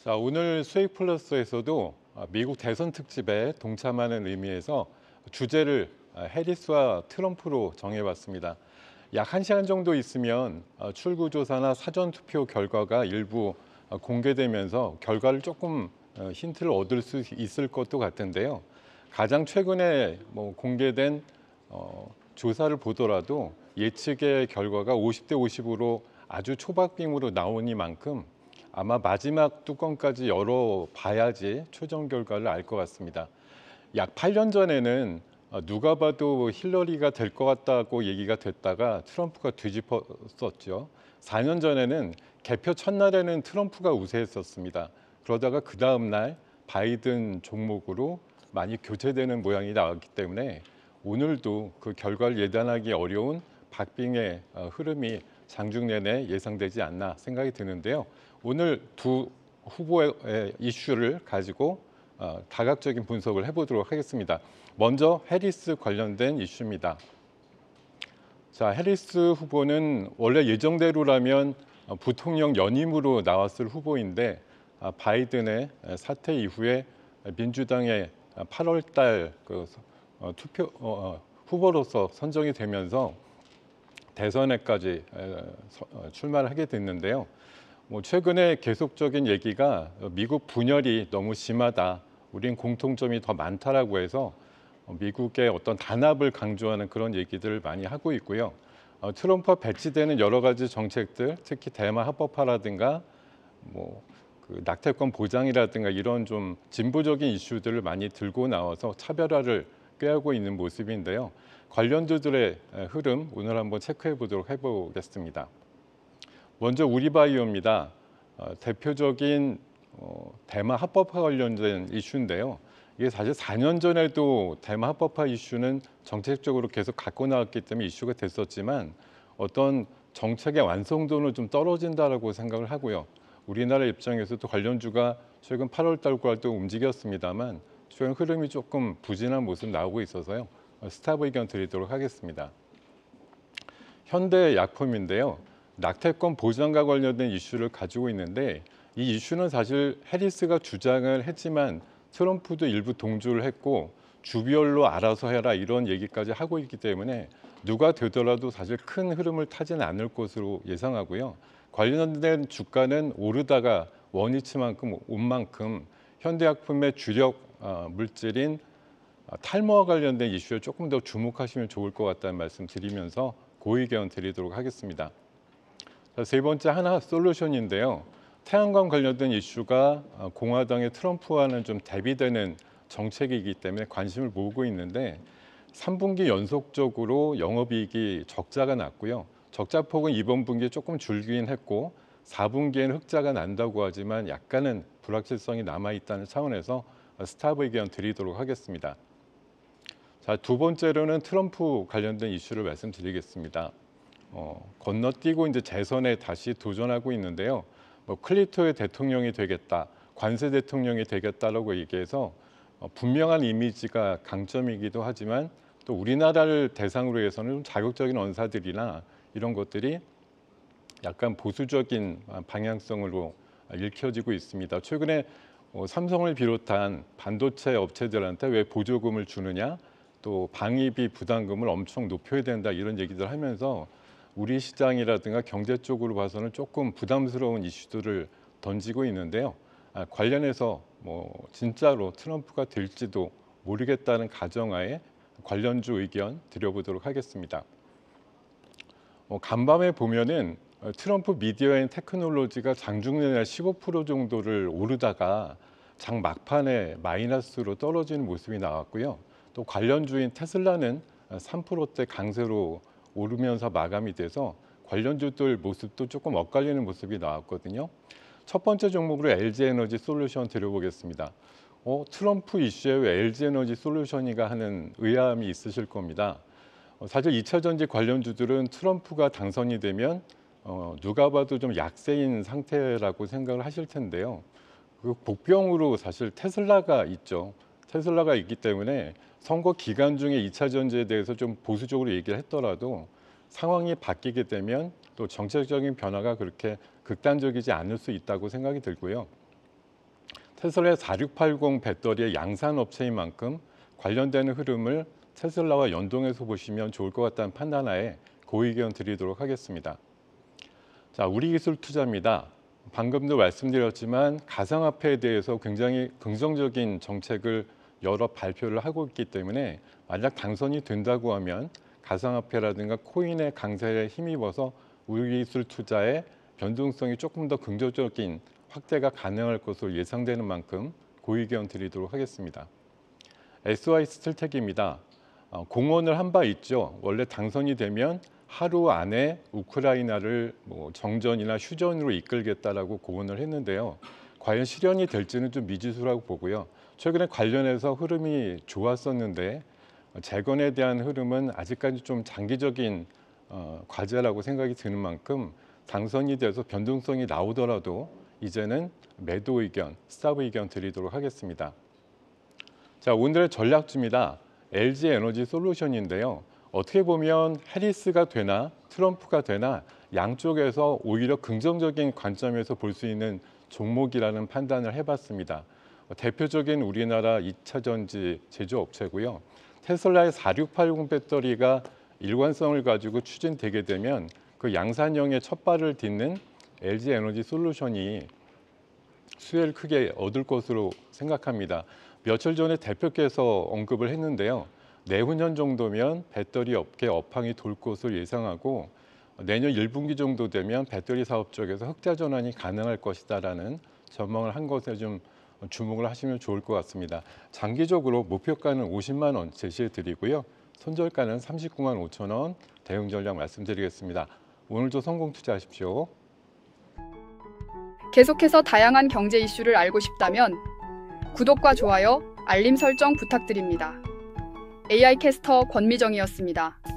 자, 오늘 수익 플러스에서도 미국 대선 특집에 동참하는 의미에서 주제를 해리스와 트럼프로 정해봤습니다. 약 1시간 정도 있으면 출구조사나 사전투표 결과가 일부 공개되면서 결과를 조금 힌트를 얻을 수 있을 것도 같은데요. 가장 최근에 공개된 조사를 보더라도 예측의 결과가 50대 50으로 아주 초박빙으로 나오니만큼 아마 마지막 뚜껑까지 열어봐야지 최종 결과를 알 것 같습니다. 약 8년 전에는 누가 봐도 힐러리가 될 것 같다고 얘기가 됐다가 트럼프가 뒤집었었죠. 4년 전에는 개표 첫날에는 트럼프가 우세했었습니다. 그러다가 그 다음 날 바이든 종목으로 많이 교체되는 모양이 나왔기 때문에 오늘도 그 결과를 예단하기 어려운 박빙의 흐름이 장중 내내 예상되지 않나 생각이 드는데요. 오늘 두 후보의 이슈를 가지고 다각적인 분석을 해보도록 하겠습니다. 먼저 해리스 관련된 이슈입니다. 자, 해리스 후보는 원래 예정대로라면 부통령 연임으로 나왔을 후보인데 바이든의 사퇴 이후에 민주당의 8월 달 투표 후보로서 선정이 되면서 대선에까지 출마를 하게 됐는데요. 최근에 계속적인 얘기가 미국 분열이 너무 심하다. 우린 공통점이 더 많다라고 해서 미국의 어떤 단합을 강조하는 그런 얘기들을 많이 하고 있고요. 트럼프와 배치되는 여러 가지 정책들, 특히 대마 합법화라든가 그 낙태권 보장이라든가 이런 좀 진보적인 이슈들을 많이 들고 나와서 차별화를 꾀하고 있는 모습인데요. 관련주들의 흐름 오늘 한번 체크해 보도록 해보겠습니다. 먼저 우리바이오입니다. 대표적인 대마 합법화 관련된 이슈인데요. 이게 사실 4년 전에도 대마 합법화 이슈는 정책적으로 계속 갖고 나왔기 때문에 이슈가 됐었지만 어떤 정책의 완성도는 좀 떨어진다라고 생각을 하고요. 우리나라 입장에서도 관련주가 최근 8월 달과도 움직였습니다만 최근 흐름이 조금 부진한 모습 나오고 있어서요. 스탑 의견 드리도록 하겠습니다. 현대약품인데요. 낙태권 보장과 관련된 이슈를 가지고 있는데 이 이슈는 사실 해리스가 주장을 했지만 트럼프도 일부 동조를 했고 주별로 알아서 해라 이런 얘기까지 하고 있기 때문에 누가 되더라도 사실 큰 흐름을 타지는 않을 것으로 예상하고요. 관련된 주가는 오르다가 원위치만큼 온 만큼 현대약품의 주력 물질인 탈모와 관련된 이슈에 조금 더 주목하시면 좋을 것 같다는 말씀 드리면서 고의견 드리도록 하겠습니다. 자, 세 번째 하나솔루션인데요. 태양광 관련된 이슈가 공화당의 트럼프와는 좀 대비되는 정책이기 때문에 관심을 모으고 있는데 3분기 연속적으로 영업이익이 적자가 났고요. 적자폭은 이번 분기에 조금 줄긴 했고 4분기에는 흑자가 난다고 하지만 약간은 불확실성이 남아있다는 차원에서 스탑 의견 드리도록 하겠습니다. 자, 두 번째로는 트럼프 관련된 이슈를 말씀드리겠습니다. 건너뛰고 이제 재선에 다시 도전하고 있는데요. 클린턴의 대통령이 되겠다, 관세 대통령이 되겠다라고 얘기해서 분명한 이미지가 강점이기도 하지만 또 우리나라를 대상으로 해서는 좀 자극적인 언사들이나 이런 것들이 약간 보수적인 방향성으로 읽혀지고 있습니다. 최근에 삼성을 비롯한 반도체 업체들한테 왜 보조금을 주느냐, 또 방위비 부담금을 엄청 높여야 된다 이런 얘기들 하면서 우리 시장이라든가 경제 쪽으로 봐서는 조금 부담스러운 이슈들을 던지고 있는데요. 관련해서 진짜로 트럼프가 될지도 모르겠다는 가정하에 관련주 의견 드려보도록 하겠습니다. 간밤에 보면은 트럼프 미디어 앤 테크놀로지가 장중 내내 15% 정도를 오르다가 장 막판에 마이너스로 떨어지는 모습이 나왔고요. 또 관련주인 테슬라는 3%대 강세로 오르면서 마감이 돼서 관련주들 모습도 조금 엇갈리는 모습이 나왔거든요. 첫 번째 종목으로 LG에너지 솔루션 드려보겠습니다. 트럼프 이슈에 왜 LG에너지 솔루션이가 하는 의아함이 있으실 겁니다. 사실 2차 전지 관련주들은 트럼프가 당선이 되면 누가 봐도 좀 약세인 상태라고 생각을 하실 텐데요. 그 복병으로 사실 테슬라가 있죠. 테슬라가 있기 때문에 선거 기간 중에 2차 전지에 대해서 좀 보수적으로 얘기를 했더라도 상황이 바뀌게 되면 또 정책적인 변화가 그렇게 극단적이지 않을 수 있다고 생각이 들고요. 테슬라의 4680 배터리의 양산 업체인 만큼 관련되는 흐름을 테슬라와 연동해서 보시면 좋을 것 같다는 판단하에 고의견 드리도록 하겠습니다. 자, 우리 기술 투자입니다. 방금도 말씀드렸지만 가상화폐에 대해서 굉장히 긍정적인 정책을 여러 발표를 하고 있기 때문에 만약 당선이 된다고 하면 가상화폐라든가 코인의 강세에 힘입어서 우리 기술 투자의 변동성이 조금 더 긍정적인 확대가 가능할 것으로 예상되는 만큼 고의견 드리도록 하겠습니다. SY 스틸텍입니다. 공언을 한 바 있죠. 원래 당선이 되면 하루 안에 우크라이나를 정전이나 휴전으로 이끌겠다라고 공언을 했는데요. 과연 실현이 될지는 좀 미지수라고 보고요. 최근에 관련해서 흐름이 좋았었는데 재건에 대한 흐름은 아직까지 좀 장기적인 과제라고 생각이 드는 만큼 당선이 돼서 변동성이 나오더라도 이제는 매도 의견, 스탑 의견 드리도록 하겠습니다. 자, 오늘의 전략주입니다. LG 에너지 솔루션인데요. 어떻게 보면 해리스가 되나 트럼프가 되나 양쪽에서 오히려 긍정적인 관점에서 볼 수 있는 종목이라는 판단을 해봤습니다. 대표적인 우리나라 2차 전지 제조업체고요. 테슬라의 4680 배터리가 일관성을 가지고 추진되게 되면 그 양산형의 첫 발을 딛는 LG 에너지 솔루션이 수혜를 크게 얻을 것으로 생각합니다. 며칠 전에 대표께서 언급을 했는데요. 내후년 정도면 배터리 업계 업황이 돌 것으로 예상하고 내년 1분기 정도 되면 배터리 사업 쪽에서 흑자 전환이 가능할 것이다라는 전망을 한 것에 좀 주목을 하시면 좋을 것 같습니다. 장기적으로 목표가는 50만 원 제시해 드리고요. 손절가는 39만 5천 원 대응 전략 말씀드리겠습니다. 오늘도 성공 투자하십시오. 계속해서 다양한 경제 이슈를 알고 싶다면 구독과 좋아요, 알림 설정 부탁드립니다. AI 캐스터 권미정이었습니다.